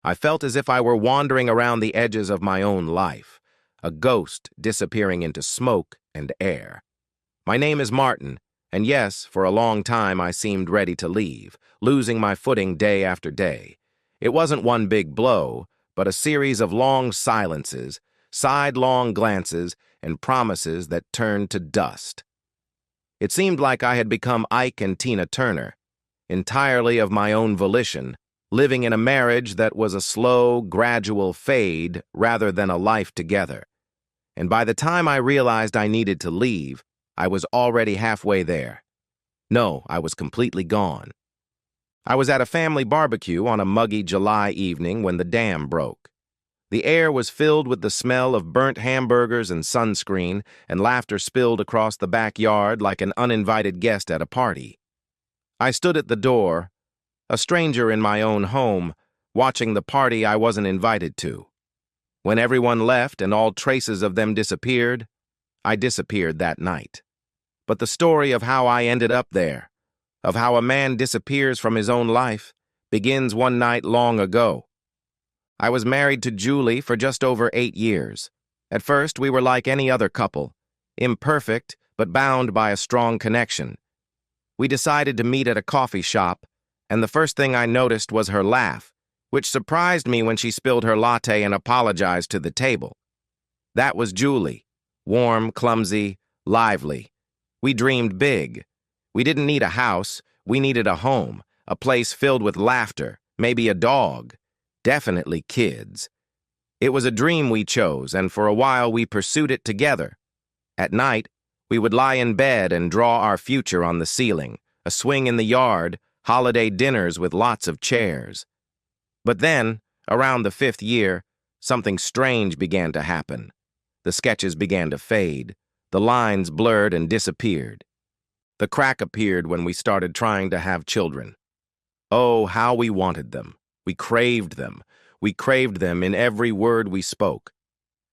I felt as if I were wandering around the edges of my own life, a ghost disappearing into smoke and air. My name is Martin, and yes, for a long time I seemed ready to leave, losing my footing day after day. It wasn't one big blow, but a series of long silences, sidelong glances, and promises that turned to dust. It seemed like I had become Ike and Tina Turner, entirely of my own volition, living in a marriage that was a slow, gradual fade rather than a life together. And by the time I realized I needed to leave, I was already halfway there. No, I was completely gone. I was at a family barbecue on a muggy July evening when the dam broke. The air was filled with the smell of burnt hamburgers and sunscreen, and laughter spilled across the backyard like an uninvited guest at a party. I stood at the door, a stranger in my own home, watching the party I wasn't invited to. When everyone left and all traces of them disappeared, I disappeared that night. But the story of how I ended up there, of how a man disappears from his own life, begins one night long ago. I was married to Julie for just over 8 years. At first, we were like any other couple, imperfect but bound by a strong connection. We decided to meet at a coffee shop, and the first thing I noticed was her laugh, which surprised me when she spilled her latte and apologized to the table. That was Julie, warm, clumsy, lively. We dreamed big. We didn't need a house, we needed a home, a place filled with laughter, maybe a dog. Definitely kids. It was a dream we chose, and for a while we pursued it together. At night, we would lie in bed and draw our future on the ceiling, a swing in the yard, holiday dinners with lots of chairs. But then, around the 5th year, something strange began to happen. The sketches began to fade. The lines blurred and disappeared. The crack appeared when we started trying to have children. Oh, how we wanted them. We craved them. We craved them in every word we spoke.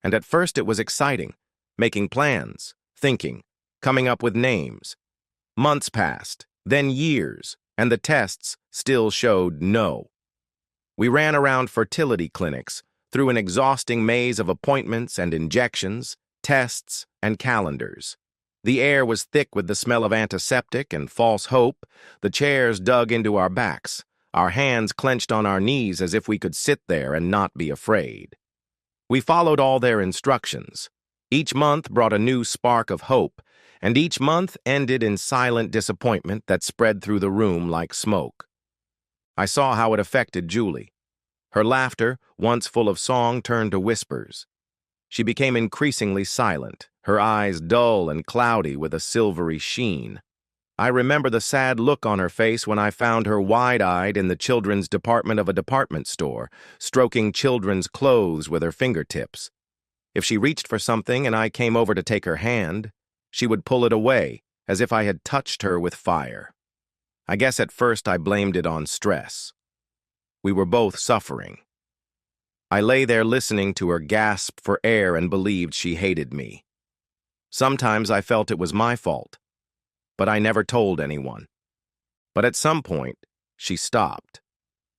And at first it was exciting, making plans, thinking, coming up with names. Months passed, then years, and the tests still showed no. We ran around fertility clinics, through an exhausting maze of appointments and injections, tests, and calendars. The air was thick with the smell of antiseptic and false hope. The chairs dug into our backs. Our hands clenched on our knees as if we could sit there and not be afraid. We followed all their instructions. Each month brought a new spark of hope, and each month ended in silent disappointment that spread through the room like smoke. I saw how it affected Julie. Her laughter, once full of song, turned to whispers. She became increasingly silent, her eyes dull and cloudy with a silvery sheen. I remember the sad look on her face when I found her wide-eyed in the children's department of a department store, stroking children's clothes with her fingertips. If she reached for something and I came over to take her hand, she would pull it away, as if I had touched her with fire. I guess at first I blamed it on stress. We were both suffering. I lay there listening to her gasp for air and believed she hated me. Sometimes I felt it was my fault, but I never told anyone. But at some point, she stopped.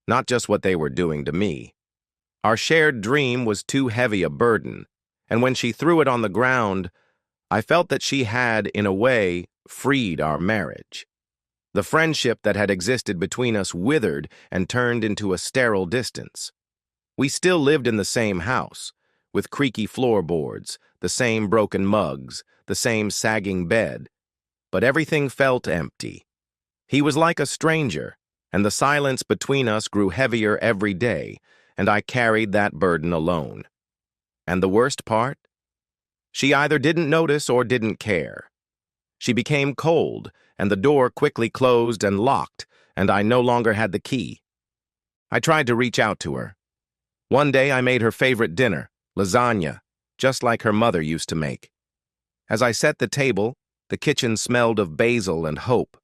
Not just what they were doing to me. Our shared dream was too heavy a burden, and when she threw it on the ground, I felt that she had, in a way, freed our marriage. The friendship that had existed between us withered and turned into a sterile distance. We still lived in the same house, with creaky floorboards, the same broken mugs, the same sagging bed, but everything felt empty. He was like a stranger, and the silence between us grew heavier every day, and I carried that burden alone. And the worst part? She either didn't notice or didn't care. She became cold, and the door quickly closed and locked, and I no longer had the key. I tried to reach out to her. One day I made her favorite dinner, lasagna, just like her mother used to make. As I set the table, the kitchen smelled of basil and hope.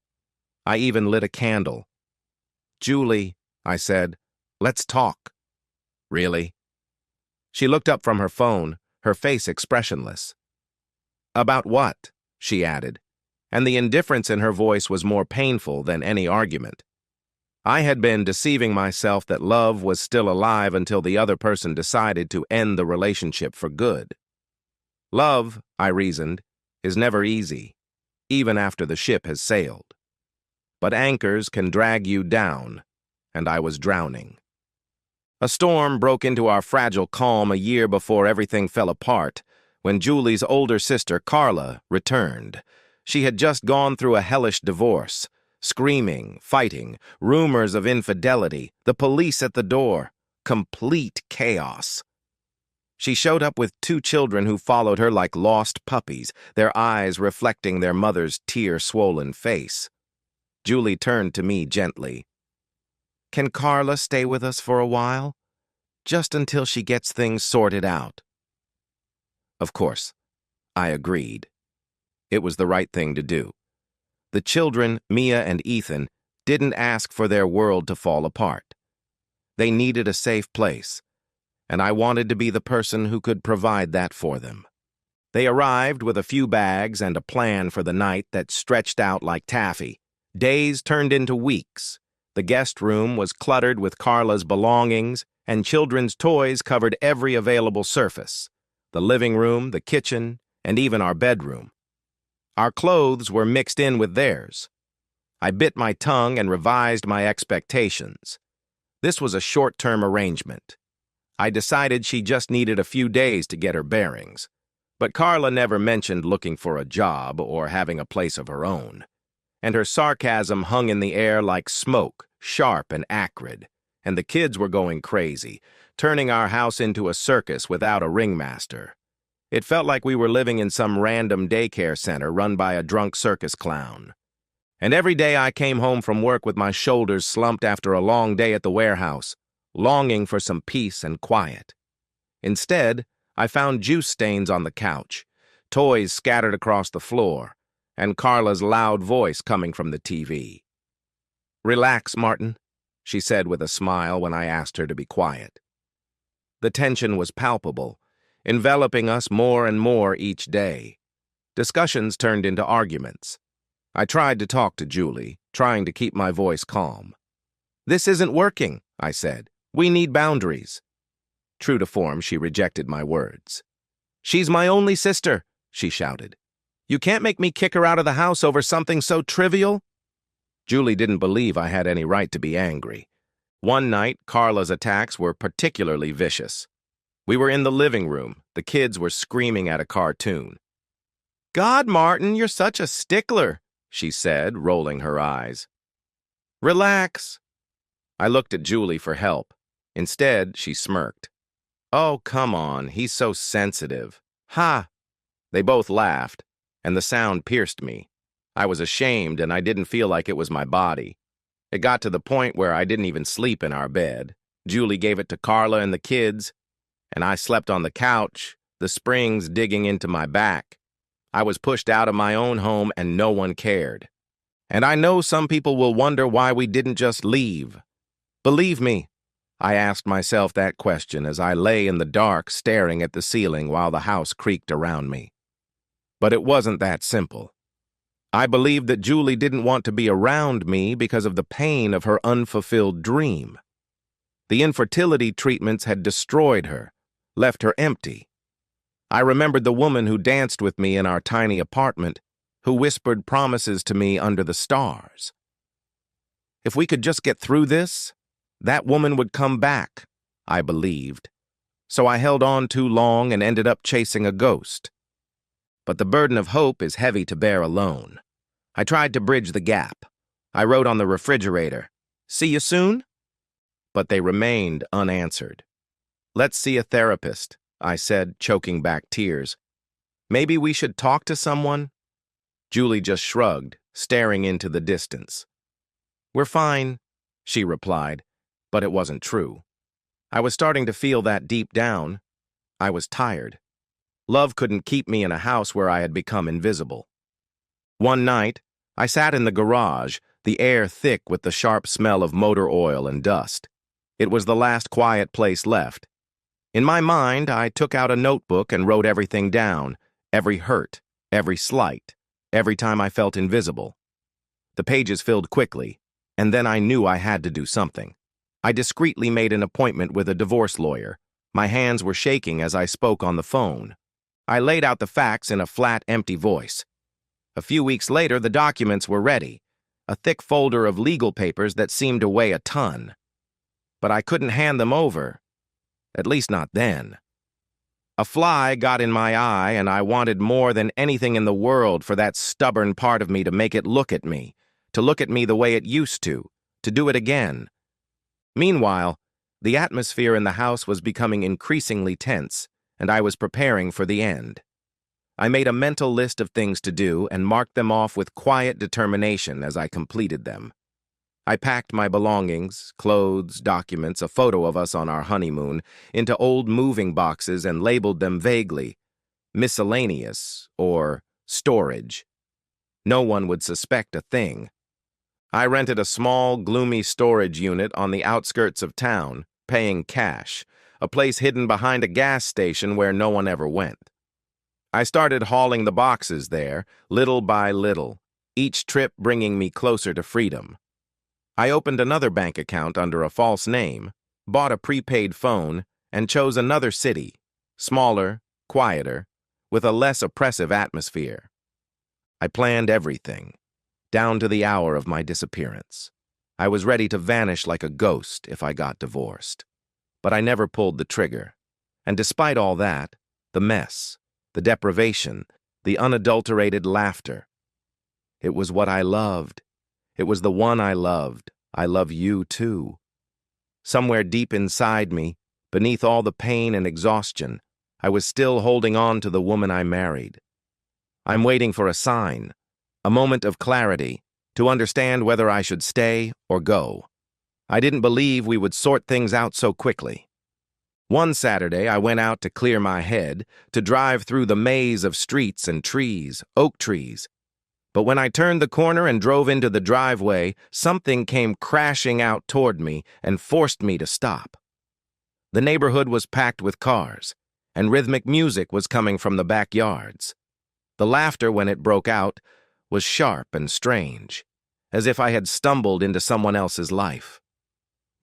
I even lit a candle. "Julie," I said, "let's talk." "Really?" She looked up from her phone, her face expressionless. "About what?" she added, and the indifference in her voice was more painful than any argument. I had been deceiving myself that love was still alive until the other person decided to end the relationship for good. Love, I reasoned, is never easy, even after the ship has sailed. But anchors can drag you down, and I was drowning. A storm broke into our fragile calm a year before everything fell apart, when Julie's older sister, Carla, returned. She had just gone through a hellish divorce. Screaming, fighting, rumors of infidelity, the police at the door. Complete chaos. She showed up with 2 children who followed her like lost puppies, their eyes reflecting their mother's tear-swollen face. Julie turned to me gently. "Can Carla stay with us for a while? Just until she gets things sorted out." Of course, I agreed. It was the right thing to do. The children, Mia and Ethan, didn't ask for their world to fall apart. They needed a safe place, and I wanted to be the person who could provide that for them. They arrived with a few bags and a plan for the night that stretched out like taffy. Days turned into weeks. The guest room was cluttered with Carla's belongings, and children's toys covered every available surface. The living room, the kitchen, and even our bedroom. Our clothes were mixed in with theirs. I bit my tongue and revised my expectations. This was a short-term arrangement. I decided she just needed a few days to get her bearings. But Carla never mentioned looking for a job or having a place of her own. And her sarcasm hung in the air like smoke, sharp and acrid. And the kids were going crazy, turning our house into a circus without a ringmaster. It felt like we were living in some random daycare center run by a drunk circus clown. And every day I came home from work with my shoulders slumped after a long day at the warehouse, longing for some peace and quiet. Instead, I found juice stains on the couch, toys scattered across the floor, and Carla's loud voice coming from the TV. "Relax, Martin," she said with a smile when I asked her to be quiet. The tension was palpable, enveloping us more and more each day. Discussions turned into arguments. I tried to talk to Julie, trying to keep my voice calm. "This isn't working," I said. "We need boundaries." True to form, she rejected my words. "She's my only sister," she shouted. "You can't make me kick her out of the house over something so trivial." Julie didn't believe I had any right to be angry. One night, Carla's attacks were particularly vicious. We were in the living room. The kids were screaming at a cartoon. "God, Martin, you're such a stickler," she said, rolling her eyes. "Relax." I looked at Julie for help. Instead, she smirked. "Oh, come on, he's so sensitive." "Ha!" They both laughed, and the sound pierced me. I was ashamed, and I didn't feel like it was my body. It got to the point where I didn't even sleep in our bed. Julie gave it to Carla and the kids, and I slept on the couch, the springs digging into my back. I was pushed out of my own home, and no one cared. And I know some people will wonder why we didn't just leave. Believe me, I asked myself that question as I lay in the dark staring at the ceiling while the house creaked around me. But it wasn't that simple. I believed that Julie didn't want to be around me because of the pain of her unfulfilled dream. The infertility treatments had destroyed her, left her empty. I remembered the woman who danced with me in our tiny apartment, who whispered promises to me under the stars. If we could just get through this, that woman would come back, I believed. So I held on too long and ended up chasing a ghost. But the burden of hope is heavy to bear alone. I tried to bridge the gap. I wrote on the refrigerator, "See you soon?" But they remained unanswered. "Let's see a therapist," I said, choking back tears. "Maybe we should talk to someone?" Julie just shrugged, staring into the distance. "We're fine," she replied, but it wasn't true. I was starting to feel that deep down. I was tired. Love couldn't keep me in a house where I had become invisible. One night, I sat in the garage, the air thick with the sharp smell of motor oil and dust. It was the last quiet place left. In my mind, I took out a notebook and wrote everything down, every hurt, every slight, every time I felt invisible. The pages filled quickly. And then I knew I had to do something. I discreetly made an appointment with a divorce lawyer. My hands were shaking as I spoke on the phone. I laid out the facts in a flat, empty voice. A few weeks later, the documents were ready, a thick folder of legal papers that seemed to weigh a ton. But I couldn't hand them over, at least not then. A fly got in my eye, and I wanted more than anything in the world for that stubborn part of me to make it look at me, to look at me the way it used to do it again. Meanwhile, the atmosphere in the house was becoming increasingly tense, and I was preparing for the end. I made a mental list of things to do and marked them off with quiet determination as I completed them. I packed my belongings, clothes, documents, a photo of us on our honeymoon, into old moving boxes and labeled them vaguely, miscellaneous or storage. No one would suspect a thing. I rented a small, gloomy storage unit on the outskirts of town, paying cash, a place hidden behind a gas station where no one ever went. I started hauling the boxes there, little by little, each trip bringing me closer to freedom. I opened another bank account under a false name, bought a prepaid phone, and chose another city, smaller, quieter, with a less oppressive atmosphere. I planned everything, down to the hour of my disappearance. I was ready to vanish like a ghost if I got divorced. But I never pulled the trigger. And despite all that, the mess, the deprivation, the unadulterated laughter, it was what I loved. It was the one I loved. I love you, too. Somewhere deep inside me, beneath all the pain and exhaustion, I was still holding on to the woman I married. I'm waiting for a sign, a moment of clarity, to understand whether I should stay or go. I didn't believe we would sort things out so quickly. One Saturday, I went out to clear my head, to drive through the maze of streets and trees, oak trees. But when I turned the corner and drove into the driveway, something came crashing out toward me and forced me to stop. The neighborhood was packed with cars, and rhythmic music was coming from the backyards. The laughter, when it broke out, was sharp and strange, as if I had stumbled into someone else's life.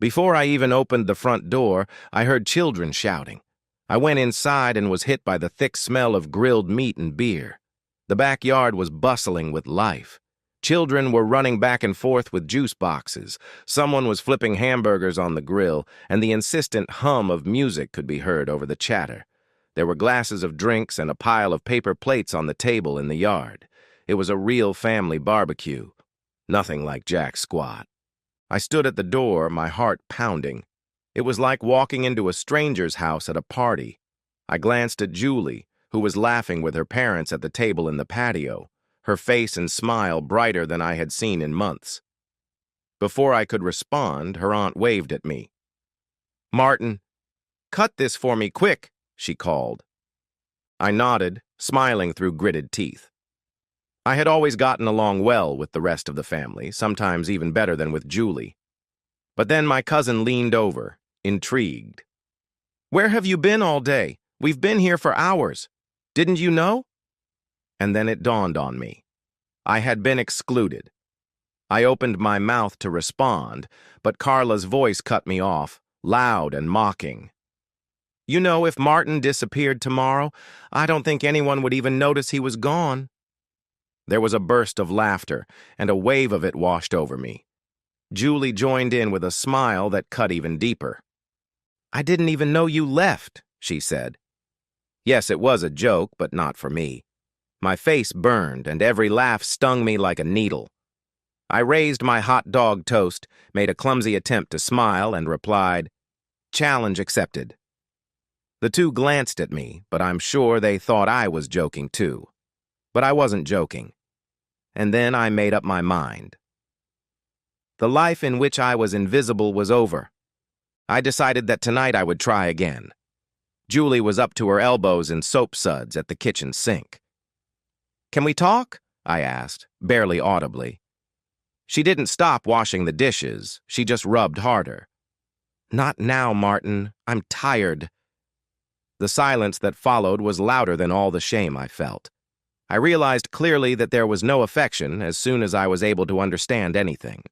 Before I even opened the front door, I heard children shouting. I went inside and was hit by the thick smell of grilled meat and beer. The backyard was bustling with life. Children were running back and forth with juice boxes. Someone was flipping hamburgers on the grill, and the insistent hum of music could be heard over the chatter. There were glasses of drinks and a pile of paper plates on the table in the yard. It was a real family barbecue. Nothing like Jack's squad. I stood at the door, my heart pounding. It was like walking into a stranger's house at a party. I glanced at Julie, who was laughing with her parents at the table in the patio, her face and smile brighter than I had seen in months. Before I could respond, her aunt waved at me. "Martin, cut this for me, quick," she called. I nodded, smiling through gritted teeth. I had always gotten along well with the rest of the family, sometimes even better than with Julie. But then my cousin leaned over, intrigued. "Where have you been all day? We've been here for hours. Didn't you know?" And then it dawned on me. I had been excluded. I opened my mouth to respond, but Carla's voice cut me off, loud and mocking. "You know, if Martin disappeared tomorrow, I don't think anyone would even notice he was gone." There was a burst of laughter, and a wave of it washed over me. Julie joined in with a smile that cut even deeper. "I didn't even know you left," she said. Yes, it was a joke, but not for me. My face burned, and every laugh stung me like a needle. I raised my hot dog toast, made a clumsy attempt to smile, and replied, "Challenge accepted." The two glanced at me, but I'm sure they thought I was joking too. But I wasn't joking. And then I made up my mind. The life in which I was invisible was over. I decided that tonight I would try again. Julie was up to her elbows in soap suds at the kitchen sink. "Can we talk?" I asked, barely audibly. She didn't stop washing the dishes, she just rubbed harder. "Not now, Martin. I'm tired." The silence that followed was louder than all the shame I felt. I realized clearly that there was no affection as soon as I was able to understand anything.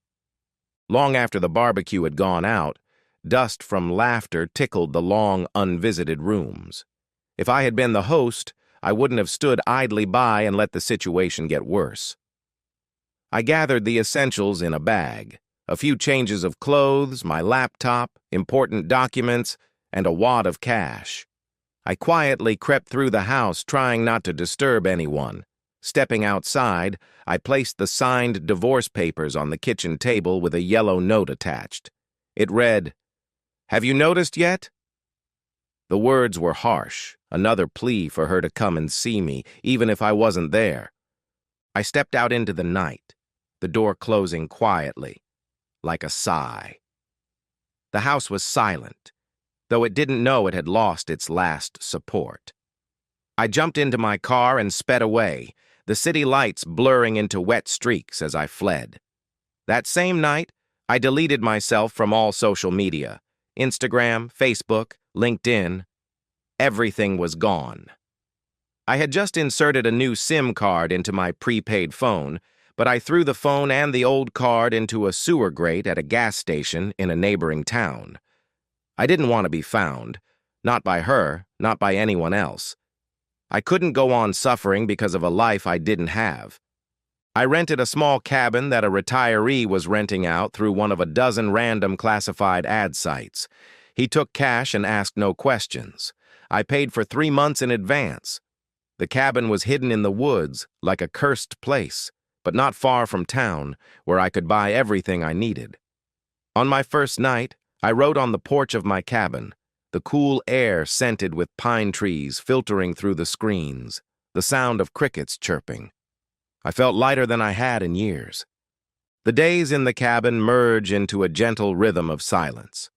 Long after the barbecue had gone out, dust from laughter tickled the long, unvisited rooms. If I had been the host, I wouldn't have stood idly by and let the situation get worse. I gathered the essentials in a bag, a few changes of clothes, my laptop, important documents, and a wad of cash. I quietly crept through the house, trying not to disturb anyone. Stepping outside, I placed the signed divorce papers on the kitchen table with a yellow note attached. It read, "Have you noticed yet?" The words were harsh, another plea for her to come and see me, even if I wasn't there. I stepped out into the night, the door closing quietly, like a sigh. The house was silent, though it didn't know it had lost its last support. I jumped into my car and sped away, the city lights blurring into wet streaks as I fled. That same night, I deleted myself from all social media. Instagram, Facebook, LinkedIn. Everything was gone. I had just inserted a new SIM card into my prepaid phone, but I threw the phone and the old card into a sewer grate at a gas station in a neighboring town. I didn't want to be found, not by her, not by anyone else. I couldn't go on suffering because of a life I didn't have. I rented a small cabin that a retiree was renting out through one of a dozen random classified ad sites. He took cash and asked no questions. I paid for 3 months in advance. The cabin was hidden in the woods, like a cursed place, but not far from town, where I could buy everything I needed. On my first night, I wrote on the porch of my cabin, the cool air scented with pine trees filtering through the screens, the sound of crickets chirping. I felt lighter than I had in years. The days in the cabin merge into a gentle rhythm of silence.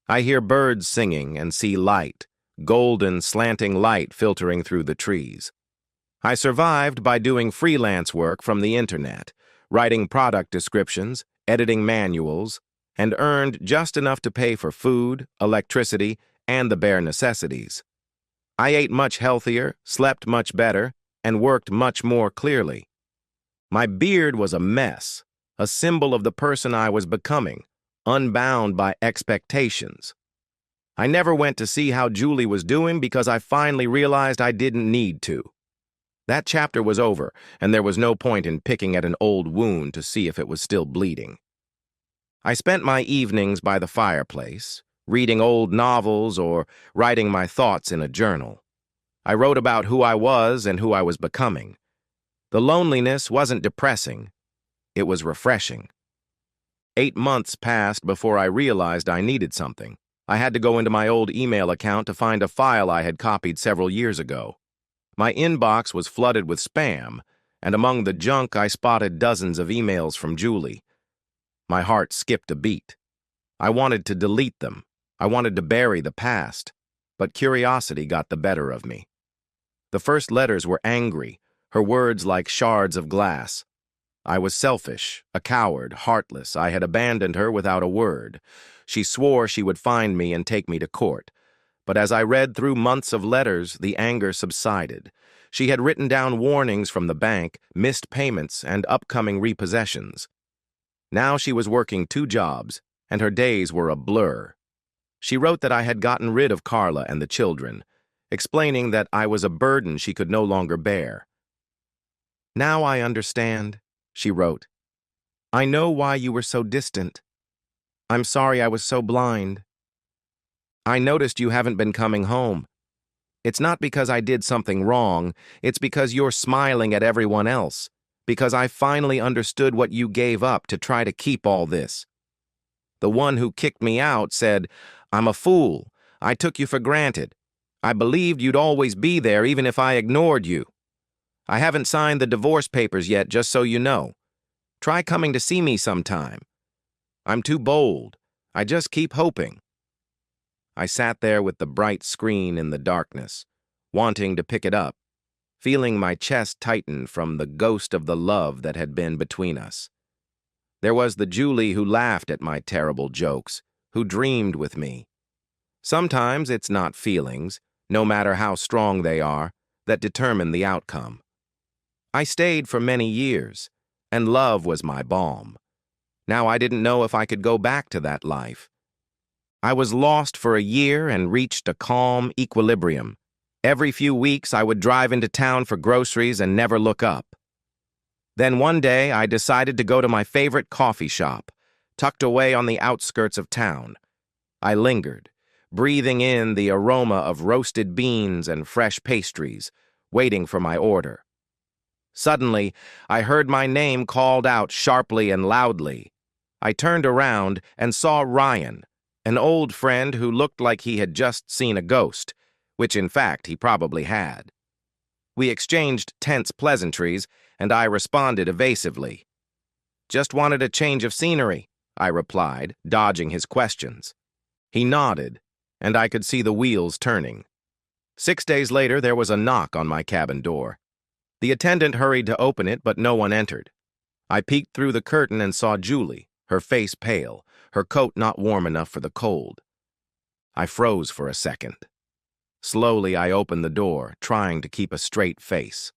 I hear birds singing and see light, golden, slanting light filtering through the trees. I survived by doing freelance work from the internet, writing product descriptions, editing manuals, and earned just enough to pay for food, electricity, and the bare necessities. I ate much healthier, slept much better, and worked much more clearly. My beard was a mess, a symbol of the person I was becoming, unbound by expectations. I never went to see how Julie was doing because I finally realized I didn't need to. That chapter was over, and there was no point in picking at an old wound to see if it was still bleeding. I spent my evenings by the fireplace, reading old novels or writing my thoughts in a journal. I wrote about who I was and who I was becoming. The loneliness wasn't depressing. It was refreshing. 8 months passed before I realized I needed something. I had to go into my old email account to find a file I had copied several years ago. My inbox was flooded with spam, and among the junk I spotted dozens of emails from Julie. My heart skipped a beat. I wanted to delete them. I wanted to bury the past, but curiosity got the better of me. The first letters were angry, her words like shards of glass. I was selfish, a coward, heartless. I had abandoned her without a word. She swore she would find me and take me to court. But as I read through months of letters, the anger subsided. She had written down warnings from the bank, missed payments, and upcoming repossessions. Now she was working 2 jobs, and her days were a blur. She wrote that I had gotten rid of Carla and the children, explaining that I was a burden she could no longer bear. "Now I understand," she wrote. "I know why you were so distant. I'm sorry I was so blind. I noticed you haven't been coming home. It's not because I did something wrong, it's because you're smiling at everyone else, because I finally understood what you gave up to try to keep all this. The one who kicked me out said, 'I'm a fool. I took you for granted. I believed you'd always be there even if I ignored you. I haven't signed the divorce papers yet, just so you know. Try coming to see me sometime. I'm too bold. I just keep hoping.' I sat there with the bright screen in the darkness, wanting to pick it up, feeling my chest tighten from the ghost of the love that had been between us. There was the Julie who laughed at my terrible jokes, who dreamed with me. Sometimes it's not feelings, no matter how strong they are, that determine the outcome. I stayed for many years, and love was my balm. Now I didn't know if I could go back to that life. I was lost for a year and reached a calm equilibrium. Every few weeks I would drive into town for groceries and never look up. Then one day I decided to go to my favorite coffee shop, tucked away on the outskirts of town. I lingered, breathing in the aroma of roasted beans and fresh pastries, waiting for my order. Suddenly, I heard my name called out sharply and loudly. I turned around and saw Ryan, an old friend who looked like he had just seen a ghost, which in fact he probably had. We exchanged tense pleasantries, and I responded evasively. "Just wanted a change of scenery," I replied, dodging his questions. He nodded, and I could see the wheels turning. 6 days later, there was a knock on my cabin door. The attendant hurried to open it, but no one entered. I peeked through the curtain and saw Julie, her face pale, her coat not warm enough for the cold. I froze for a second. Slowly, I opened the door, trying to keep a straight face.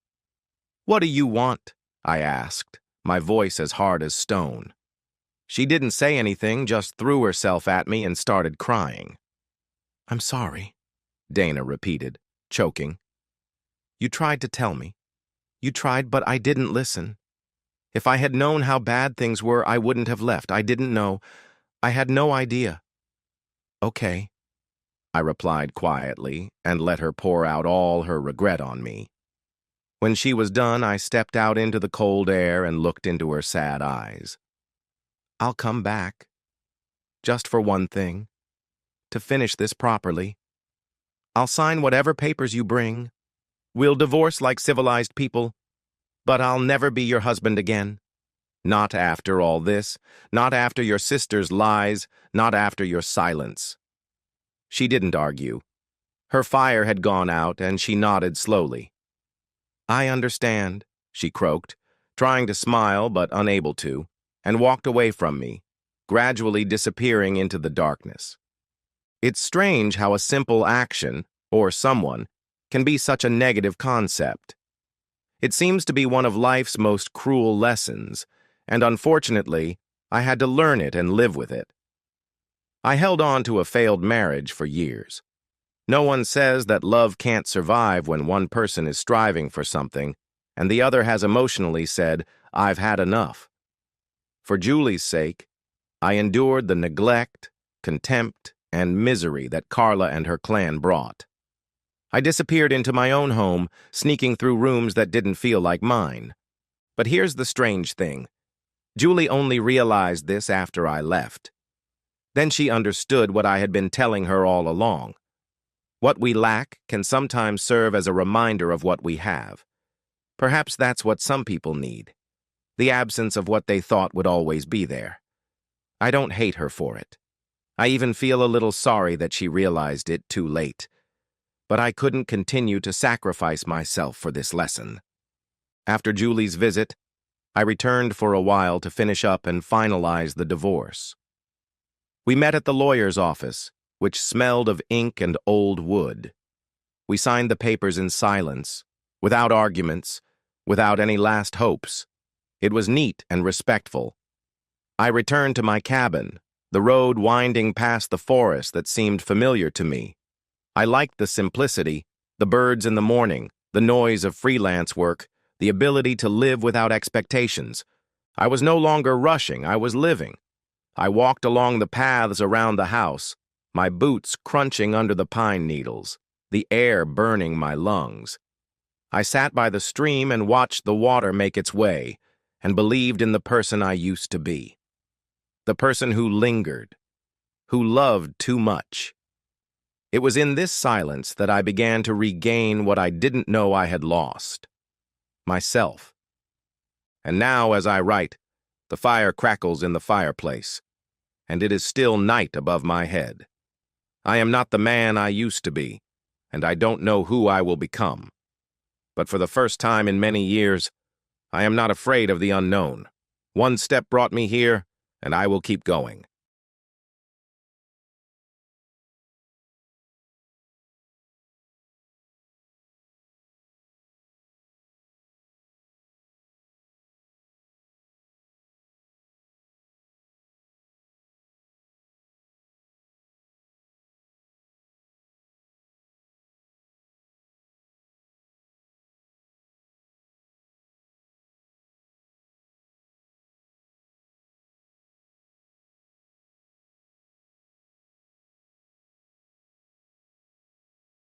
"What do you want?" I asked, my voice as hard as stone. She didn't say anything, just threw herself at me and started crying. "I'm sorry," Dana repeated, choking. "You tried to tell me. You tried, but I didn't listen. If I had known how bad things were, I wouldn't have left. I didn't know. I had no idea." "Okay," I replied quietly and let her pour out all her regret on me. When she was done, I stepped out into the cold air and looked into her sad eyes. "I'll come back. Just for one thing. To finish this properly. I'll sign whatever papers you bring. We'll divorce like civilized people. But I'll never be your husband again. Not after all this. Not after your sister's lies. Not after your silence." She didn't argue. Her fire had gone out, and she nodded slowly. "I understand," she croaked, trying to smile but unable to, and walked away from me, gradually disappearing into the darkness. It's strange how a simple action, or someone, can be such a negative concept. It seems to be one of life's most cruel lessons, and unfortunately, I had to learn it and live with it. I held on to a failed marriage for years. No one says that love can't survive when one person is striving for something, and the other has emotionally said, "I've had enough." For Julie's sake, I endured the neglect, contempt, and misery that Carla and her clan brought. I disappeared into my own home, sneaking through rooms that didn't feel like mine. But here's the strange thing. Julie only realized this after I left. Then she understood what I had been telling her all along. What we lack can sometimes serve as a reminder of what we have. Perhaps that's what some people need. The absence of what they thought would always be there. I don't hate her for it. I even feel a little sorry that she realized it too late. But I couldn't continue to sacrifice myself for this lesson. After Julie's visit, I returned for a while to finish up and finalize the divorce. We met at the lawyer's office, which smelled of ink and old wood. We signed the papers in silence, without arguments, without any last hopes. It was neat and respectful. I returned to my cabin, the road winding past the forest that seemed familiar to me. I liked the simplicity, the birds in the morning, the noise of freelance work, the ability to live without expectations. I was no longer rushing, I was living. I walked along the paths around the house, my boots crunching under the pine needles, the air burning my lungs. I sat by the stream and watched the water make its way, and believed in the person I used to be. The person who lingered, who loved too much. It was in this silence that I began to regain what I didn't know I had lost. Myself. And now, as I write, the fire crackles in the fireplace, and it is still night above my head. I am not the man I used to be, and I don't know who I will become. But for the first time in many years, I am not afraid of the unknown. One step brought me here, and I will keep going.